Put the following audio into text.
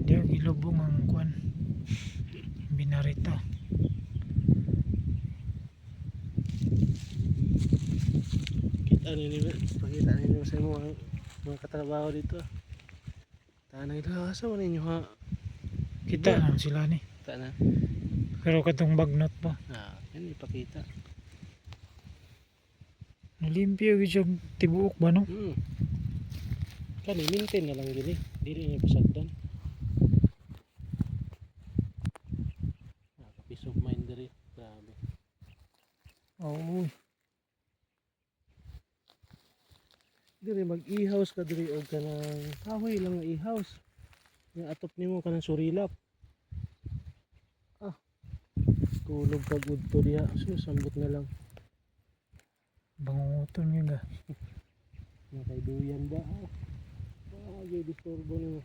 Di ang ilubong ang kwan. Binarita. Pakita ninyo sa mga katrabaho dito. Tanay lasa mo ninyo ha. Kita na sila ni. Kita na. Pero katong bagnot pa. Yan ipakita. Limpyo gyud siya tibuok ba no? Kani maintain na lang dili. Dili niya pasagdan. Peace of mind diri. Grabe. Oo. Diri mag-i-house ka diri og kanang kahoy lang nga i-house. Yang atop nimo kanang surilap. Tulog ka gudto diha. Sambot na lang. Bangunguton yun ga. Nakay duyan ba? Disturbo nimo.